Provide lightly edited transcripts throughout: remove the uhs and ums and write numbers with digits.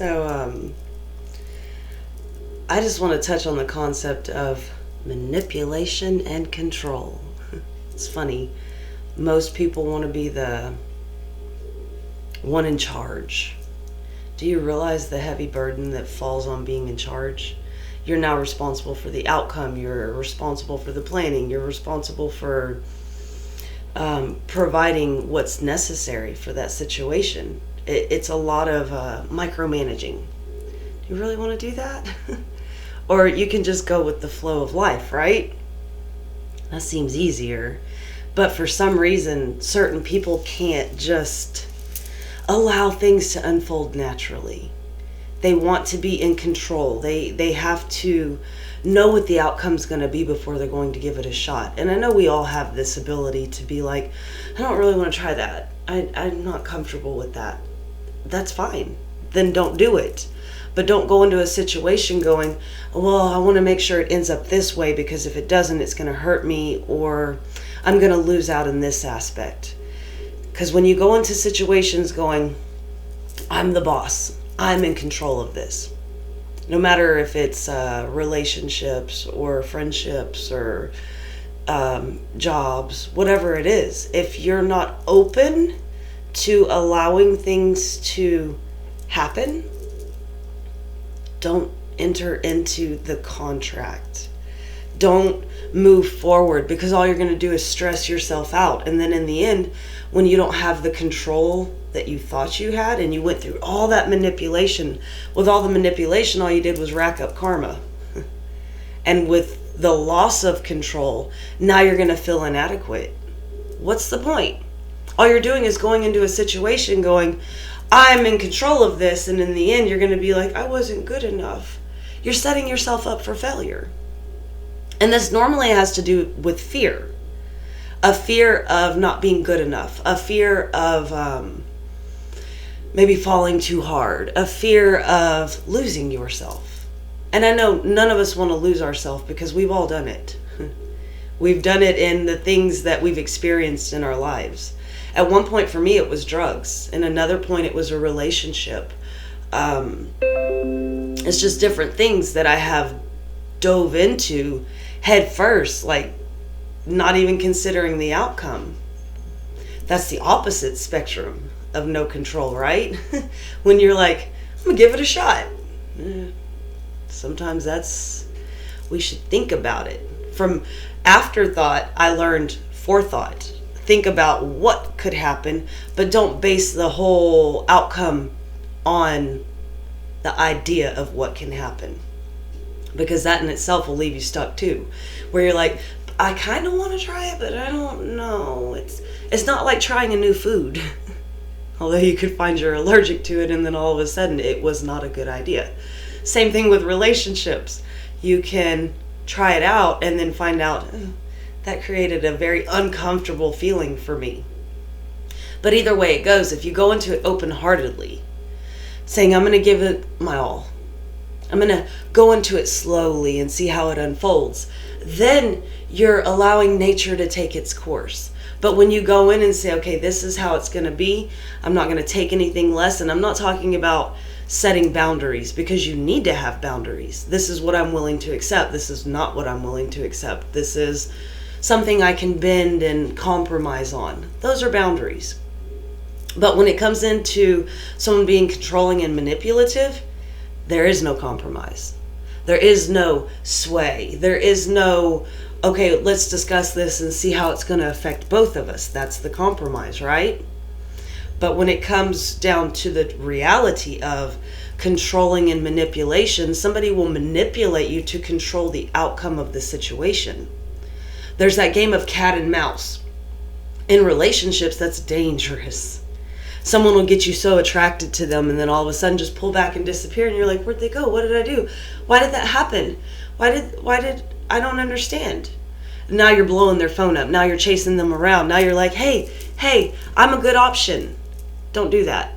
So, I just want to touch on the concept of manipulation and control. It's funny. Most people want to be the one in charge. Do you realize the heavy burden that falls on being in charge? You're now responsible for the outcome. You're responsible for the planning. You're responsible for providing what's necessary for that situation. It's a lot of micromanaging. Do you really want to do that? Or you can just go with the flow of life, right? That seems easier. But for some reason, certain people can't just allow things to unfold naturally. They want to be in control. They have to know what the outcome's going to be before they're going to give it a shot. And I know we all have this ability to be like, I don't really want to try that. I'm not comfortable with that. That's fine. Then don't do it. But don't go into a situation going, well, I want to make sure it ends up this way because if it doesn't, it's going to hurt me or I'm going to lose out in this aspect. Because when you go into situations going, I'm the boss, I'm in control of this. No matter if it's relationships or friendships or jobs, whatever it is, if you're not open to allowing things to happen, don't enter into the contract. Don't move forward because all you're going to do is stress yourself out. And then in the end, when you don't have the control that you thought you had and you went through all that manipulation, with all the manipulation, all you did was rack up karma. And with the loss of control, now you're going to feel inadequate. What's the point? All you're doing is going into a situation going, I'm in control of this, and in the end you're going to be like, I wasn't good enough. You're setting yourself up for failure. And this normally has to do with fear. A fear of not being good enough. A fear of maybe falling too hard. A fear of losing yourself. And I know none of us want to lose ourselves because we've all done it. We've done it in the things that we've experienced in our lives. At one point for me it was drugs. And another point it was a relationship. It's just different things that I have dove into head first, like not even considering the outcome. That's the opposite spectrum of no control, right? When you're like, I'm gonna give it a shot. Sometimes we should think about it. From afterthought, I learned forethought. Think about what could happen, but don't base the whole outcome on the idea of what can happen. Because that in itself will leave you stuck too. Where you're like, I kind of want to try it, but I don't know. It's not like trying a new food. Although you could find you're allergic to it and then all of a sudden it was not a good idea. Same thing with relationships. You can try it out and then find out, that created a very uncomfortable feeling for me. But either way it goes, if you go into it open-heartedly, saying, I'm going to give it my all. I'm going to go into it slowly and see how it unfolds. Then you're allowing nature to take its course. But when you go in and say, okay, this is how it's going to be, I'm not going to take anything less. And I'm not talking about setting boundaries because you need to have boundaries. This is what I'm willing to accept. This is not what I'm willing to accept. This is something I can bend and compromise on. Those are boundaries. But when it comes into someone being controlling and manipulative, there is no compromise. There is no sway. There is no, okay, let's discuss this and see how it's going to affect both of us. That's the compromise, right? But when it comes down to the reality of controlling and manipulation, somebody will manipulate you to control the outcome of the situation. There's that game of cat and mouse. In relationships, that's dangerous. Someone will get you so attracted to them and then all of a sudden just pull back and disappear and you're like, where'd they go? What did I do? Why did that happen? Why did I don't understand. Now you're blowing their phone up. Now you're chasing them around. Now you're like, hey, I'm a good option. Don't do that.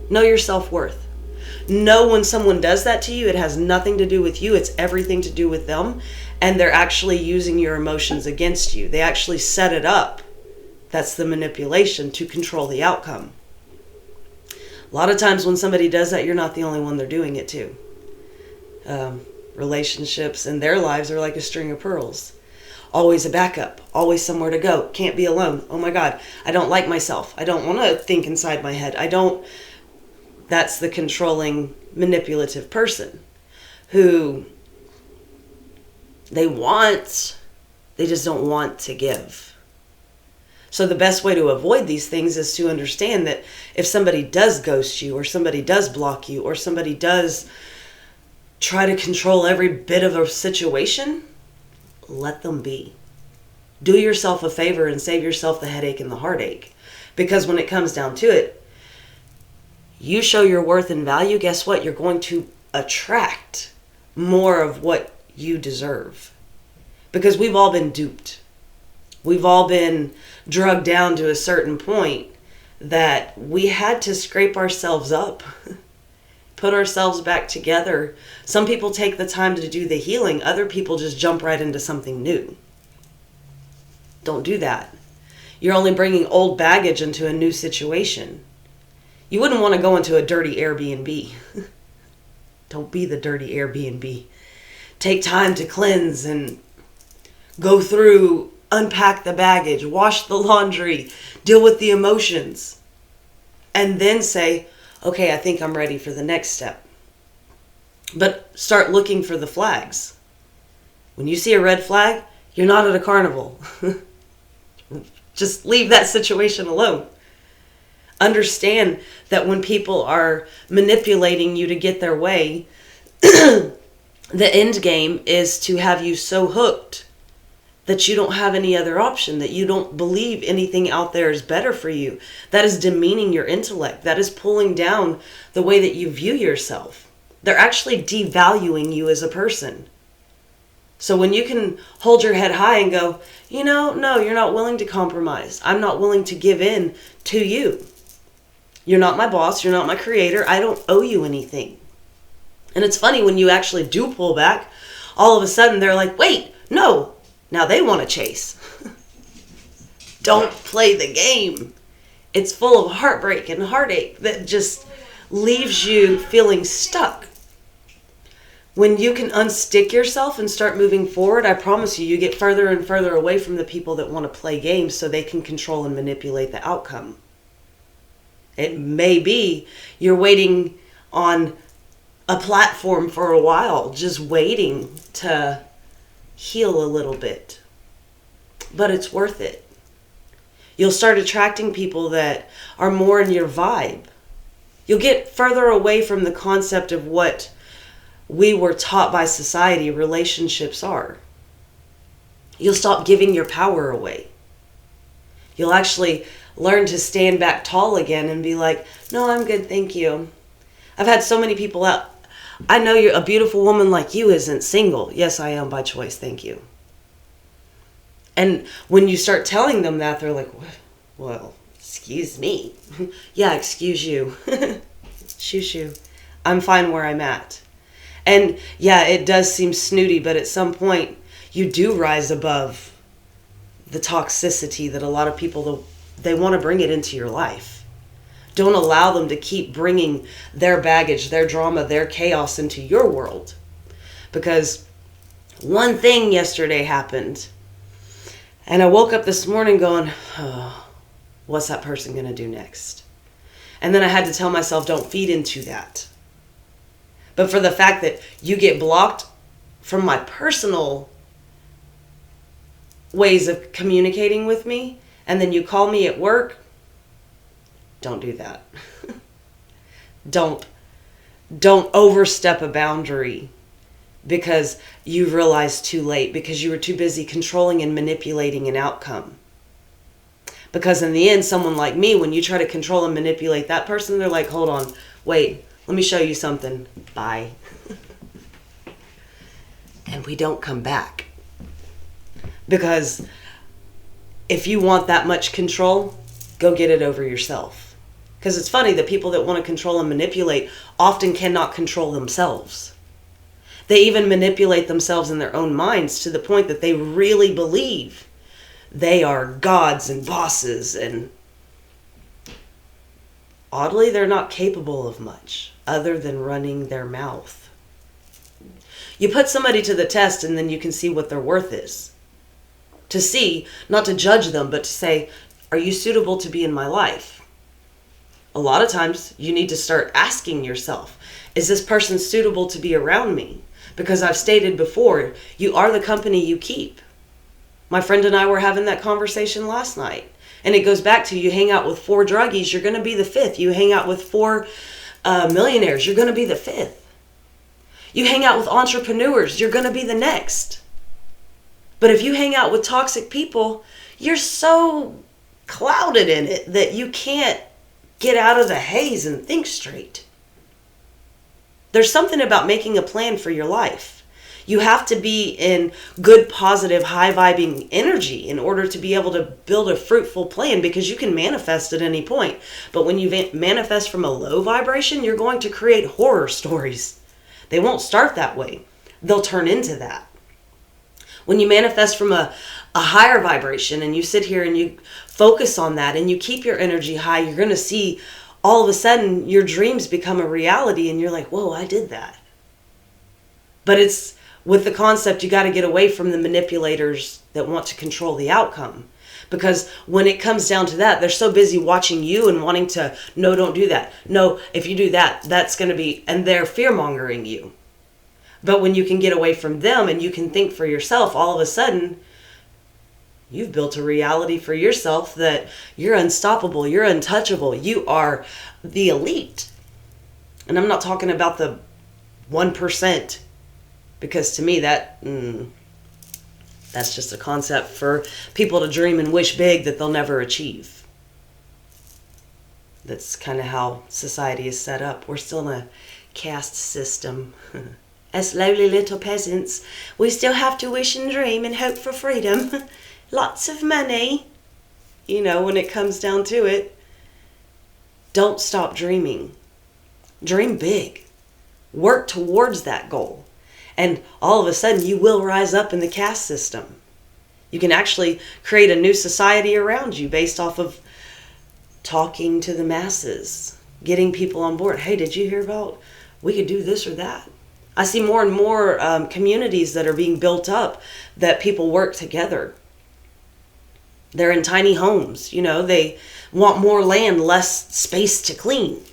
Know your self-worth. Know when someone does that to you, it has nothing to do with you. It's everything to do with them. And they're actually using your emotions against you. They actually set it up. That's the manipulation to control the outcome. A lot of times when somebody does that, you're not the only one they're doing it to. Relationships in their lives are like a string of pearls. Always a backup, always somewhere to go. Can't be alone. Oh my God, I don't like myself. I don't want to think inside my head. That's the controlling, manipulative person who they just don't want to give. So the best way to avoid these things is to understand that if somebody does ghost you, or somebody does block you, or somebody does try to control every bit of a situation, let them be. Do yourself a favor and save yourself the headache and the heartache. Because when it comes down to it, you show your worth and value, guess what? You're going to attract more of what you deserve. Because we've all been duped. We've all been drugged down to a certain point that we had to scrape ourselves up, put ourselves back together. Some people take the time to do the healing. Other people just jump right into something new. Don't do that. You're only bringing old baggage into a new situation. You wouldn't want to go into a dirty Airbnb. Don't be the dirty Airbnb. Take time to cleanse and go through, unpack the baggage, wash the laundry, deal with the emotions, and then say, okay, I think I'm ready for the next step. But start looking for the flags. When you see a red flag, you're not at a carnival. Just leave that situation alone. Understand that when people are manipulating you to get their way, the end game is to have you so hooked that you don't have any other option, that you don't believe anything out there is better for you. That is demeaning your intellect. That is pulling down the way that you view yourself. They're actually devaluing you as a person. So when you can hold your head high and go, no, you're not willing to compromise. I'm not willing to give in to you. You're not my boss. You're not my creator. I don't owe you anything. And it's funny when you actually do pull back, all of a sudden they're like, wait, no. Now they want to chase. Don't play the game. It's full of heartbreak and heartache that just leaves you feeling stuck. When you can unstick yourself and start moving forward, I promise you, you get further and further away from the people that want to play games so they can control and manipulate the outcome. It may be you're waiting on a platform for a while, just waiting to heal a little bit. But it's worth it. You'll start attracting people that are more in your vibe. You'll get further away from the concept of what we were taught by society relationships are. You'll stop giving your power away. You'll actually learn to stand back tall again and be like, no, I'm good, thank you. I've had so many people out. I know a beautiful woman like you isn't single. Yes, I am by choice, thank you. And when you start telling them that, they're like, well, excuse me. Yeah, excuse you. Shoo. I'm fine where I'm at. And yeah, it does seem snooty, but at some point you do rise above the toxicity that a lot of people, they want to bring it into your life. Don't allow them to keep bringing their baggage, their drama, their chaos into your world. Because one thing yesterday happened, and I woke up this morning going, oh, what's that person going to do next? And then I had to tell myself, don't feed into that. But for the fact that you get blocked from my personal ways of communicating with me, and then you call me at work, don't do that. Don't overstep a boundary because you realized too late, because you were too busy controlling and manipulating an outcome. Because in the end, someone like me, when you try to control and manipulate that person, they're like, hold on, wait, let me show you something. Bye. And we don't come back. Because if you want that much control, go get it over yourself. Because it's funny, the people that want to control and manipulate often cannot control themselves. They even manipulate themselves in their own minds to the point that they really believe they are gods and bosses. And oddly, they're not capable of much other than running their mouth. You put somebody to the test and then you can see what their worth is. To see, not to judge them, but to say, are you suitable to be in my life? A lot of times you need to start asking yourself, is this person suitable to be around me? Because I've stated before, you are the company you keep. My friend and I were having that conversation last night. And it goes back to, you hang out with 4 druggies, you're going to be the 5th. You hang out with 4 millionaires, you're going to be the 5th. You hang out with entrepreneurs, you're going to be the next. But if you hang out with toxic people, you're so clouded in it that you can't get out of the haze and think straight. There's something about making a plan for your life. You have to be in good, positive, high-vibing energy in order to be able to build a fruitful plan, because you can manifest at any point. But when you manifest from a low vibration, you're going to create horror stories. They won't start that way. They'll turn into that. When you manifest from a higher vibration and you sit here and you focus on that and you keep your energy high, you're going to see all of a sudden your dreams become a reality and you're like, whoa, I did that. But it's with the concept, you got to get away from the manipulators that want to control the outcome. Because when it comes down to that, they're so busy watching you and wanting to, no, don't do that. No, if you do that, that's going to be, and they're fear-mongering you. But when you can get away from them and you can think for yourself, all of a sudden, you've built a reality for yourself that you're unstoppable, you're untouchable, you are the elite. And I'm not talking about the 1%, because to me that's just a concept for people to dream and wish big that they'll never achieve. That's kind of how society is set up. We're still in a caste system. As lowly little peasants, we still have to wish and dream and hope for freedom. Lots of money. You know, when it comes down to it, don't stop dreaming. Dream big. Work towards that goal. And all of a sudden, you will rise up in the caste system. You can actually create a new society around you based off of talking to the masses, getting people on board. Hey, did you hear about, we could do this or that? I see more and more communities that are being built up that people work together. They're in tiny homes. You know, they want more land, less space to clean.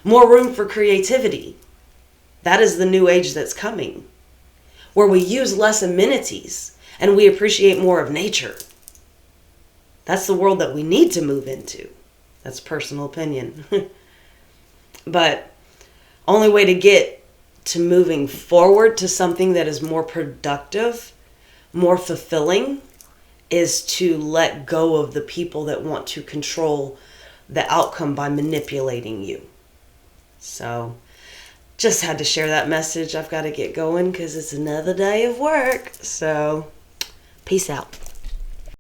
More room for creativity. That is the new age that's coming, where we use less amenities and we appreciate more of nature. That's the world that we need to move into. That's personal opinion. But only way to get to moving forward to something that is more productive, more fulfilling, is to let go of the people that want to control the outcome by manipulating you. So just had to share that message. I've got to get going because it's another day of work. So peace out.